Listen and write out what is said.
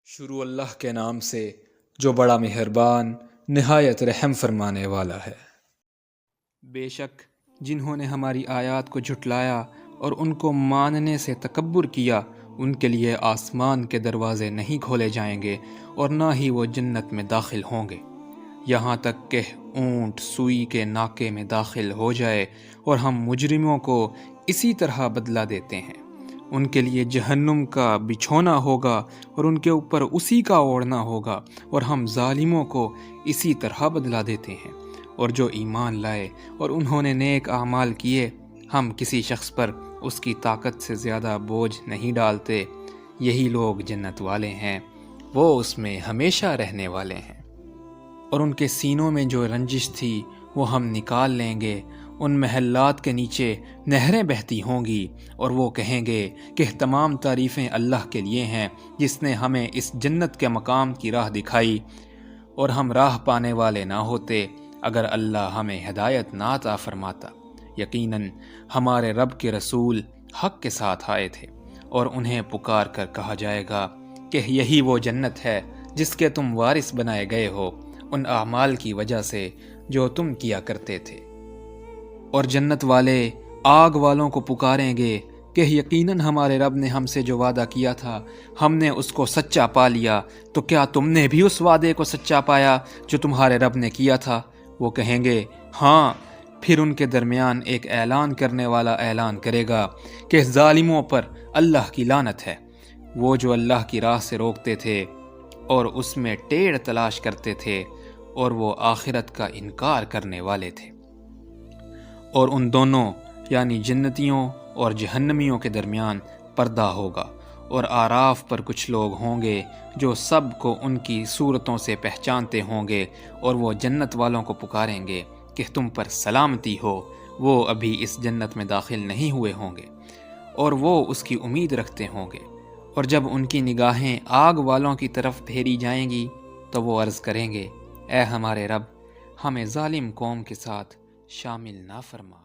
شروع اللہ کے نام سے جو بڑا مہربان نہایت رحم فرمانے والا ہے۔ بے شک جنہوں نے ہماری آیات کو جھٹلایا اور ان کو ماننے سے تکبر کیا، ان کے لیے آسمان کے دروازے نہیں کھولے جائیں گے اور نہ ہی وہ جنت میں داخل ہوں گے، یہاں تک کہ اونٹ سوئی کے ناکے میں داخل ہو جائے، اور ہم مجرموں کو اسی طرح بدلہ دیتے ہیں۔ ان کے لیے جہنم کا بچھونا ہوگا اور ان کے اوپر اسی کا اوڑھنا ہوگا، اور ہم ظالموں کو اسی طرح بدلہ دیتے ہیں۔ اور جو ایمان لائے اور انہوں نے نیک اعمال کیے، ہم کسی شخص پر اس کی طاقت سے زیادہ بوجھ نہیں ڈالتے، یہی لوگ جنت والے ہیں، وہ اس میں ہمیشہ رہنے والے ہیں۔ اور ان کے سینوں میں جو رنجش تھی وہ ہم نکال لیں گے، ان محلات کے نیچے نہریں بہتی ہوں گی، اور وہ کہیں گے کہ تمام تعریفیں اللہ کے لیے ہیں جس نے ہمیں اس جنت کے مقام کی راہ دکھائی، اور ہم راہ پانے والے نہ ہوتے اگر اللہ ہمیں ہدایت نہ عطا فرماتا۔ یقیناً ہمارے رب کے رسول حق کے ساتھ آئے تھے، اور انہیں پکار کر کہا جائے گا کہ یہی وہ جنت ہے جس کے تم وارث بنائے گئے ہو ان اعمال کی وجہ سے جو تم کیا کرتے تھے۔ اور جنت والے آگ والوں کو پکاریں گے کہ یقیناً ہمارے رب نے ہم سے جو وعدہ کیا تھا ہم نے اس کو سچا پا لیا، تو کیا تم نے بھی اس وعدے کو سچا پایا جو تمہارے رب نے کیا تھا؟ وہ کہیں گے ہاں۔ پھر ان کے درمیان ایک اعلان کرنے والا اعلان کرے گا کہ ظالموں پر اللہ کی لعنت ہے، وہ جو اللہ کی راہ سے روکتے تھے اور اس میں ٹیڑھ تلاش کرتے تھے، اور وہ آخرت کا انکار کرنے والے تھے۔ اور ان دونوں یعنی جنتیوں اور جہنمیوں کے درمیان پردہ ہوگا، اور آراف پر کچھ لوگ ہوں گے جو سب کو ان کی صورتوں سے پہچانتے ہوں گے، اور وہ جنت والوں کو پکاریں گے کہ تم پر سلامتی ہو، وہ ابھی اس جنت میں داخل نہیں ہوئے ہوں گے، اور وہ اس کی امید رکھتے ہوں گے۔ اور جب ان کی نگاہیں آگ والوں کی طرف پھیری جائیں گی تو وہ عرض کریں گے اے ہمارے رب، ہمیں ظالم قوم کے ساتھ شامل نہ فرما۔